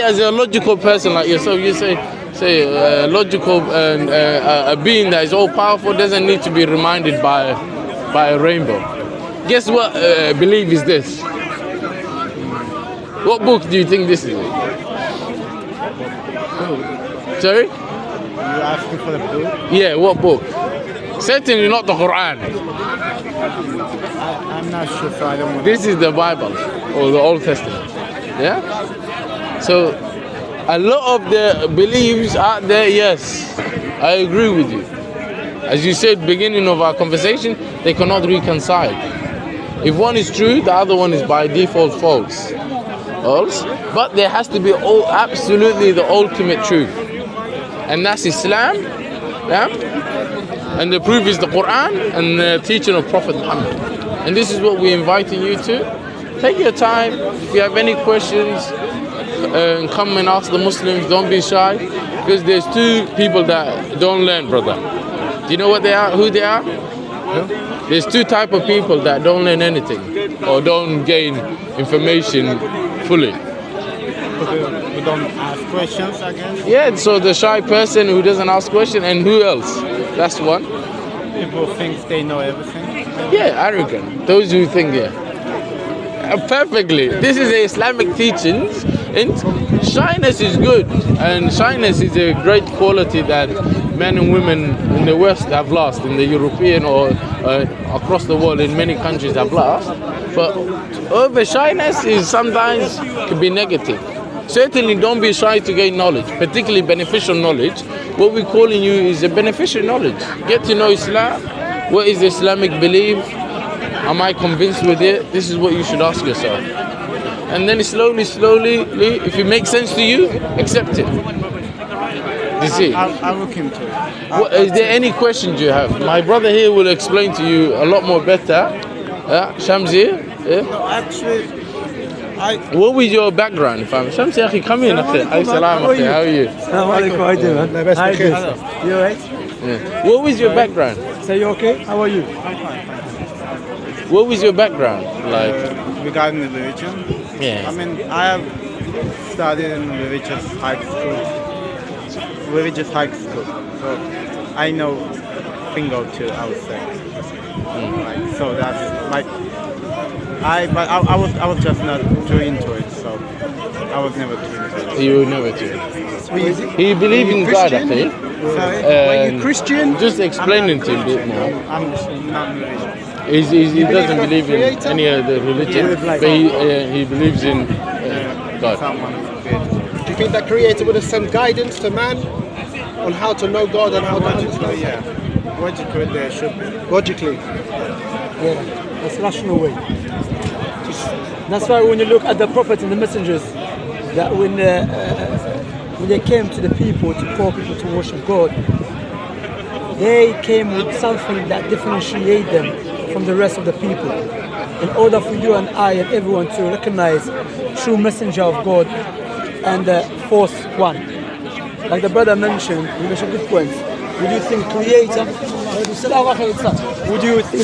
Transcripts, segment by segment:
say as a logical person like yourself, you say logical a being that is all powerful doesn't need to be reminded by a rainbow. Guess what belief is this? What book do you think this is? Sorry? You asking for the book? Yeah, what book? Certainly not the Quran. I'm not sure, so I don't want. This is the Bible or the Old Testament. Yeah? So a lot of the beliefs out there, yes, I agree with you. As you said beginning of our conversation, they cannot reconcile. If one is true, the other one is by default false. But there has to be absolutely the ultimate truth. And that's Islam. Yeah? And the proof is the Quran and the teaching of Prophet Muhammad. And this is what we're inviting you to. Take your time. If you have any questions, come and ask the Muslims. Don't be shy. Because there's two people that don't learn, brother. Do you know what they are? Who they are? No? There's two type of people that don't learn anything or don't gain information fully. We don't ask questions, I guess. Yeah, so the shy person who doesn't ask questions, and who else? That's one. People think they know everything. Yeah, arrogant. Those who think, yeah. Perfectly. This is the Islamic teachings, and shyness is good, and shyness is a great quality that men and women in the West have lost, in the European or across the world in many countries have lost. But over shyness is sometimes can be negative. Certainly don't be shy to gain knowledge, particularly beneficial knowledge. What we're calling you is a beneficial knowledge. Get to know Islam. What is the Islamic belief? Am I convinced with it? This is what you should ask yourself. And then slowly, if it makes sense to you, accept it. You see? I'll look into it. Is there any questions you have? My brother here will explain to you a lot more better. Shamsi? Yeah? No, actually, What was your background? Shamsi, akhi, come in. Hi, salam, akhi. How are you? Assalamu alaikum. How are you doing, man? Hi, you alright? Yeah. What was your background? So you okay? How are you? What was your background? Like regarding the religion? Yeah. I mean, I have studied in religious high school. So I know thing or two, I would say. Like, so that's like I was just not too into it, so I was never too into it. You were never too. He believed in God, I think. Were you Christian? Just explaining to him a bit more. I'm not religious. He doesn't believe in any other religion, but he believes in God. Do you think that Creator would have sent guidance to man on how to know God and how to understand? Yeah, logically there should be. Logically. Yeah, that's rational way. That's why when you look at the prophets and the messengers, that when they came to the people to call people to worship God, they came with something that differentiates them from the rest of the people. In order for you and I and everyone to recognize true messenger of God and the false one. Like the brother mentioned, he mentioned good points. Would you think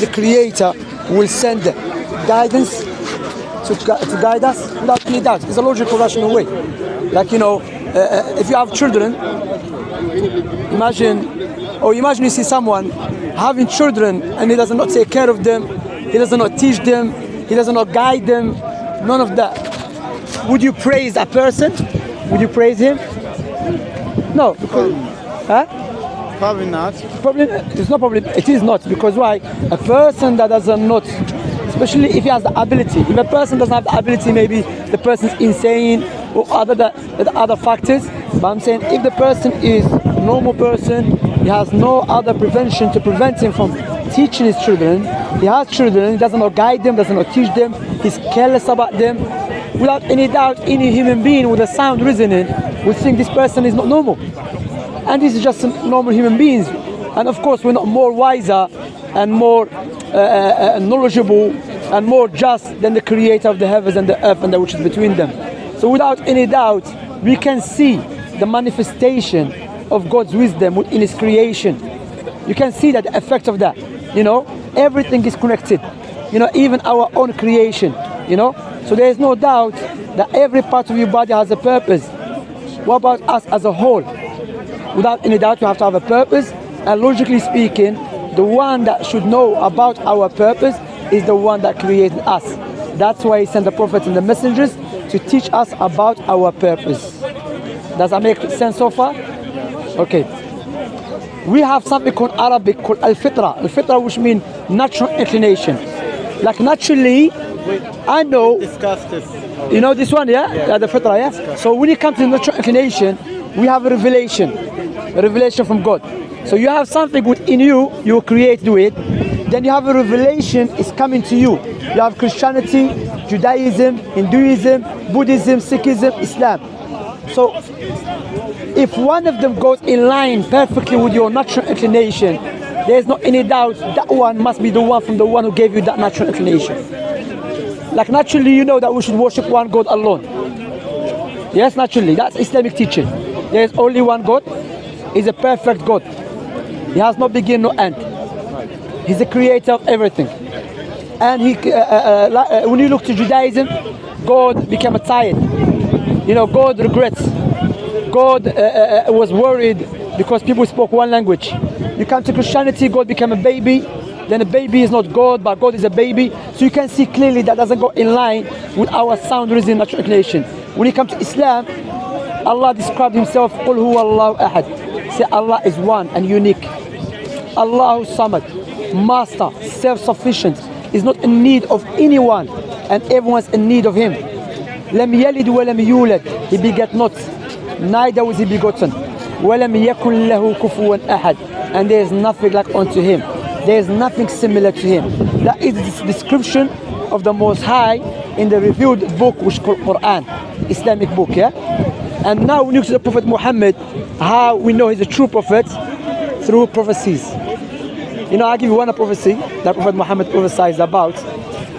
the Creator will send guidance to guide us? Without any doubt. It's a logical, rational way. Like, if you have children, imagine you see someone having children and he does not take care of them, he does not teach them, he does not guide them, none of that. Would you praise that person? Would you praise him? No. Probably not. It's not probably. It is not, because why? A person that does not, especially if he has the ability. If a person doesn't have the ability, maybe the person is insane or other factors. But I'm saying if the person is a normal person, he has no other prevention to prevent him from teaching his children. He has children, he does not guide them, does not teach them, he's careless about them. Without any doubt, any human being with a sound reasoning would think this person is not normal. And this is just normal human beings. And of course, we're not more wiser and more knowledgeable and more just than the Creator of the heavens and the earth and that which is between them. So without any doubt, we can see the manifestation of God's wisdom within His creation. You can see that the effect of that. Everything is connected. Even our own creation. So there is no doubt that every part of your body has a purpose. What about us as a whole? Without any doubt, we have to have a purpose. And logically speaking, the one that should know about our purpose is the one that created us. That's why he sent the prophets and the messengers to teach us about our purpose. Does that make sense so far? Okay. We have something called Arabic called al-fitra. Al-fitra, which means natural inclination. Like naturally, I know. Discuss this. You know this one, yeah? Yeah, the fitra, yeah? So when it comes to natural inclination, we have a revelation from God. So you have something within you, you create with it. Then you have a revelation is coming to you. You have Christianity, Judaism, Hinduism, Buddhism, Sikhism, Islam. So if one of them goes in line perfectly with your natural inclination, there's not any doubt that one must be the one from the one who gave you that natural inclination. Like naturally you know that we should worship one God alone. Yes, naturally, that's Islamic teaching. There is only one God. He's a perfect God. He has no beginning, no end. He's the creator of everything. And when you look to Judaism, God became tired. You know, God regrets. God was worried because people spoke one language. You come to Christianity, God became a baby. Then a baby is not God, but God is a baby. So you can see clearly that doesn't go in line with our sound reason natural inclination. When you come to Islam, Allah described himself, قُلْ هُوَ اللَّهُ أَحَدٌ. Say Allah is one and unique. Allahu Samad, master, self-sufficient, is not in need of anyone, and everyone's in need of him. لَمْ يَلِدْ وَلَمْ يُولَدْ. He begat not, neither was he begotten. وَلَمْ يَكُنْ لَهُ كُفُوًا أَحَدٌ. And there is nothing like unto him. There is nothing similar to him. That is the description of the Most High in the revealed book which is called Quran, Islamic book, yeah? And now when you look to the Prophet Muhammad, how we know he's a true prophet? Through prophecies. You know, I'll give you one prophecy that Prophet Muhammad prophesied about.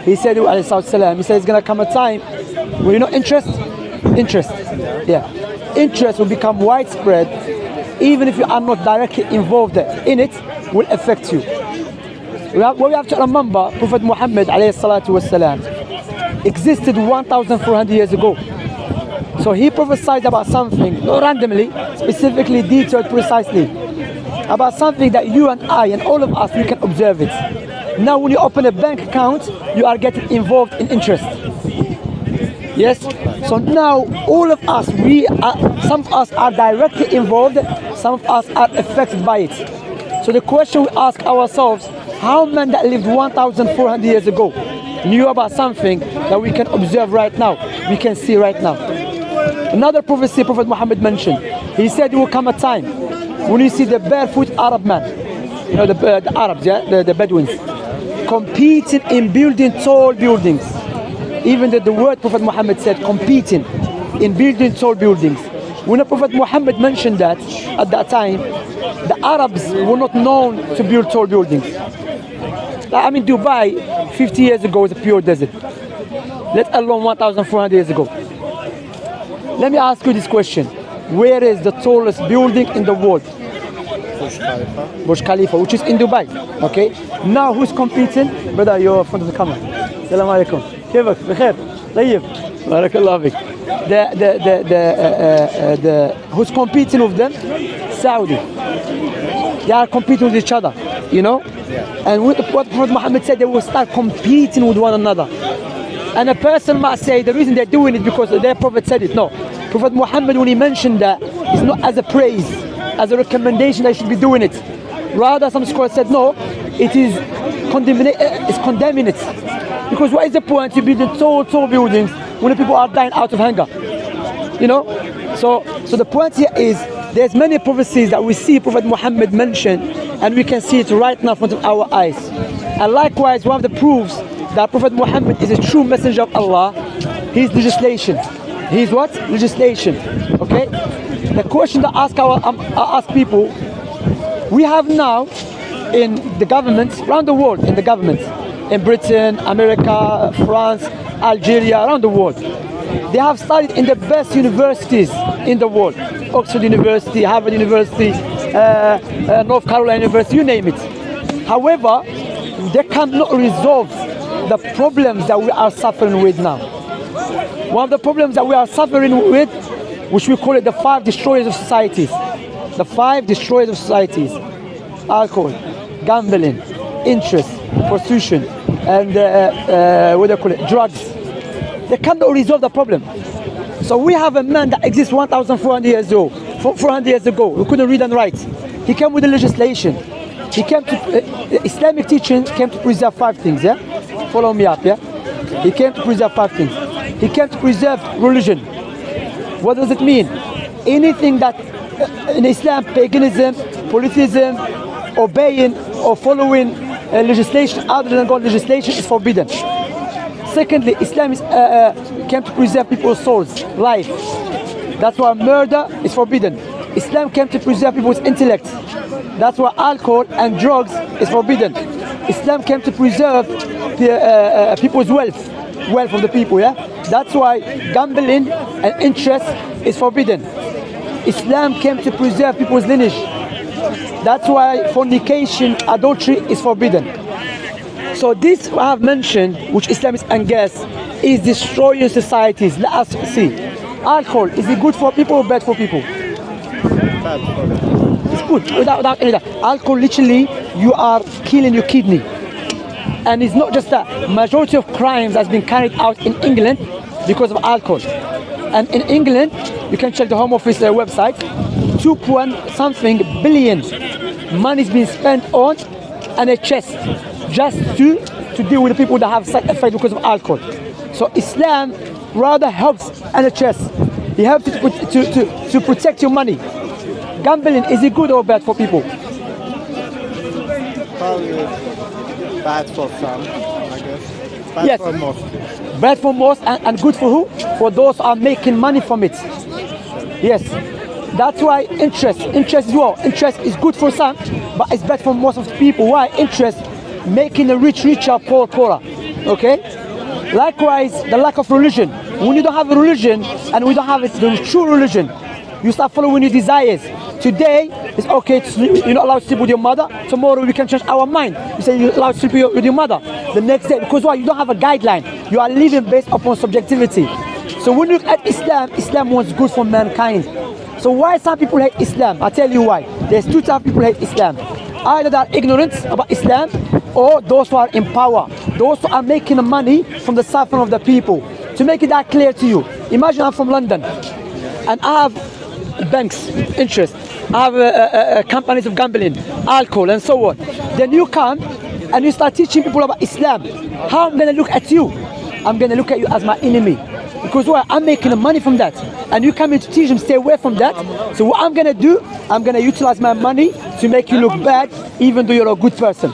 He said, alayhi he said, it's going to come a time when you know interest, yeah. Interest will become widespread, even if you are not directly involved in it, will affect you. What we have to remember, Prophet Muhammad alayhi existed 1,400 years ago. So he prophesied about something, not randomly, specifically detailed precisely, about something that you and I and all of us, we can observe it. Now when you open a bank account, you are getting involved in interest. Yes? So now all of us, some of us are directly involved, some of us are affected by it. So the question we ask ourselves, how men that lived 1,400 years ago knew about something that we can observe right now, we can see right now? Another prophecy Prophet Muhammad mentioned, he said there will come a time when you see the barefoot Arab man, you know, the Arabs, yeah, the Bedouins, competing in building tall buildings. Even the word Prophet Muhammad said, competing in building tall buildings. When the Prophet Muhammad mentioned that, at that time, the Arabs were not known to build tall buildings. I mean, Dubai 50 years ago was a pure desert, let alone 1,400 years ago. Let me ask you this question. Where is the tallest building in the world? Burj Khalifa, which is in Dubai. Okay. Now who's competing? Brother, you're in front of the camera. Assalamu alaikum. كيفك؟ بخير؟ طيب. بارك الله فيك. Who's competing with them? Saudi. They are competing with each other, you know? And what Prophet Muhammad said, they will start competing with one another. And a person might say the reason they're doing it because their Prophet said it. No. Prophet Muhammad, when he mentioned that, it's not as a praise, as a recommendation that you should be doing it. Rather, some scholars said no, it is condemning it. Because what is the point to building tall buildings when the people are dying out of hunger? You know? So the point here is, there's many prophecies that we see Prophet Muhammad mention, and we can see it right now in front of our eyes. And likewise, one of the proofs that Prophet Muhammad is a true messenger of Allah, his legislation. His what? Legislation. Okay? The question that I ask people, we have now in the governments, around the world, in the governments, in Britain, America, France, Algeria, around the world, they have studied in the best universities in the world. Oxford University, Harvard University, North Carolina University, you name it. However, they cannot resolve the problems that we are suffering with now. One of the problems that we are suffering with which we call it the 5 destroyers of societies. The 5 destroyers of societies: alcohol, gambling, interest, prostitution, and what do you call it? Drugs. They cannot resolve the problem. So we have a man that exists 1,400 years ago. 400 years ago, who couldn't read and write. He came with the legislation. He came to Islamic teaching came to preserve 5 things. Yeah, follow me up. Yeah, he came to preserve 5 things. He came to preserve religion. What does it mean? Anything that in Islam, paganism, polytheism, obeying or following legislation other than God's legislation is forbidden. Secondly, Islam came to preserve people's souls, life. That's why murder is forbidden. Islam came to preserve people's intellect. That's why alcohol and drugs is forbidden. Islam came to preserve people's wealth of the people. Yeah, that's why gambling and interest is forbidden. Islam came to preserve people's lineage. That's why fornication, adultery is forbidden. So this I have mentioned, which Islam is against, is destroying societies. Let us see. Alcohol, is it good for people or bad for people? Bad for them. It's good, without any doubt. Alcohol, literally, you are killing your kidney. And it's not just that. Majority of crimes has been carried out in England because of alcohol. And in England, you can check the Home Office website, 2.something billion money is being spent on NHS just to deal with the people that have side effects because of alcohol. So Islam rather helps NHS. It helps to protect your money. Gambling, is it good or bad for people? Probably bad for some, I guess. Bad Yes. for most. Bad for most and good for who? For those who are making money from it. Yes. That's why interest as well. Interest is good for some, but it's bad for most of the people. Why? Interest making the rich richer, poor poorer. Okay? Likewise, the lack of religion. When you don't have a religion and we don't have the true religion, you start following your desires. Today, it's okay to sleep, you're not allowed to sleep with your mother. Tomorrow, we can change our mind. You say you're allowed to sleep with your mother. The next day, because why? You don't have a guideline. You are living based upon subjectivity. So when you look at Islam, Islam wants good for mankind. So why some people hate Islam? I'll tell you why. There's 2 types of people hate Islam. Either they are ignorant about Islam, or those who are in power. Those who are making money from the suffering of the people. To make it that clear to you, imagine I'm from London, and I have banks, interest. I have companies of gambling, alcohol, and so on. Then you come and you start teaching people about Islam. How I'm going to look at you? I'm going to look at you as my enemy. Because why? I'm making money from that. And you come in to teach them, stay away from that. So what I'm going to do, I'm going to utilize my money to make you look bad, even though you're a good person.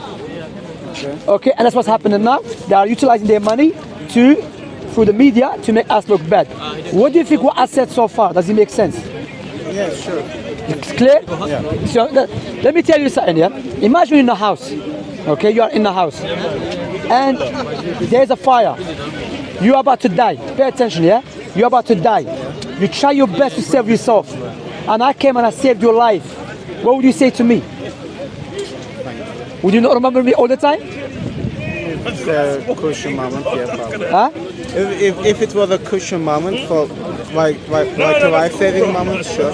Okay, and that's what's happening now. They are utilizing their money through the media to make us look bad. What do you think what I said so far? Does it make sense? Yeah, sure. It's clear? Yeah. So let me tell you something, yeah? Imagine in a house, okay? You are in a house, and there's a fire. You're about to die. Pay attention, yeah? You're about to die. You try your best to save yourself. And I came and I saved your life. What would you say to me? Would you not remember me all the time? It's a cushion moment, yeah, probably. Huh? If it was a cushion moment for like a life-saving moment, sure.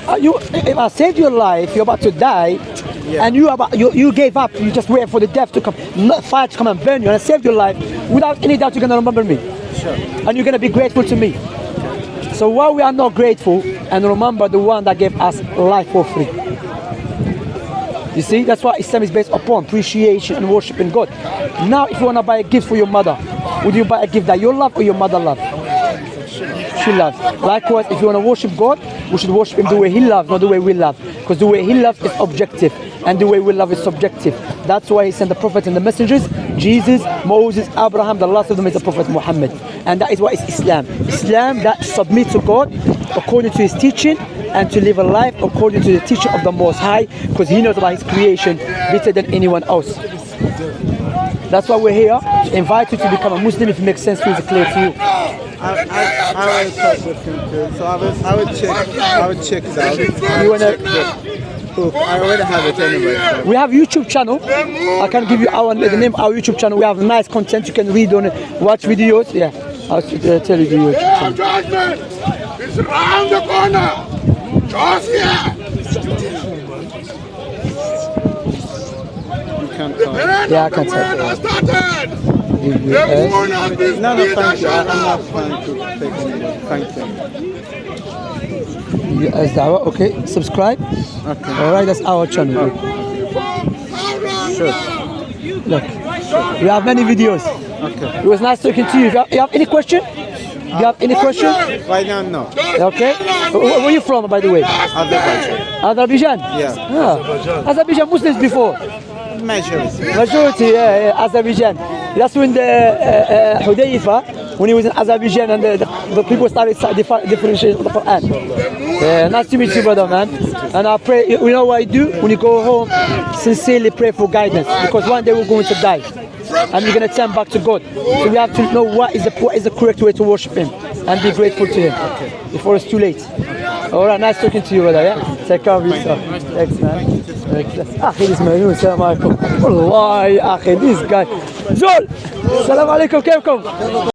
If I saved your life, you're about to die, Yeah. and you gave up. You just waited for the death to come, not fire to come and burn you, and I saved your life. Without any doubt, you're gonna remember me, Sure. and you're gonna be grateful to me. So why we are not grateful and remember the one that gave us life for free? You see, that's why Islam is based upon appreciation and worshiping God. Now, if you wanna buy a gift for your mother, would you buy a gift that you love or your mother love? She loves. Likewise, if you want to worship God, we should worship Him the way He loves, not the way we love. Because the way He loves is objective, and the way we love is subjective. That's why He sent the prophets and the messengers, Jesus, Moses, Abraham. The last of them is the Prophet Muhammad, and that is what is Islam. Islam that submits to God according to His teaching, and to live a life according to the teaching of the Most High, because He knows about His creation better than anyone else. That's why we're here. Invite you to become a Muslim if it makes sense to you, clear to you. I will talk with him too, so I would check it out. You wanna? I already have it anyway. So. We have YouTube channel. I can give you the name of our YouTube channel. We have nice content you can read on it, watch videos. Yeah, I'll tell you the YouTube channel. It's round the corner. Just here. You can't talk. Yeah, I can tell. Has started. Give you The a- moon has been No, split thank you. I'm asunder. not trying to take anything. Thank you. give you a da'wah. Okay, subscribe. Okay. All right, that's our channel. Sure. Look, we have many videos. Okay. It was nice talking to you. You have any question? You have any question? Right now, no. Okay. Where are you from, by the way? Azerbaijan. Azerbaijan? Yeah. Ah. Azerbaijan Muslims before. Majority. Majority, yeah, Azerbaijan. That's when the Hudayfa, when he was in Azerbaijan and the people started differentiating the Quran. Yeah, nice to meet you, brother, man. And I pray, you know what I do? When you go home, sincerely pray for guidance, because one day we're going to die. And we're going to turn back to God. So we have to know what is the correct way to worship Him and be grateful to Him before it's too late. All right, nice talking to you, brother. Yeah, take care of yourself. Thanks, man. أخي اسمعوني السلام عليكم والله يا أخي this guy زول السلام عليكم كيفكم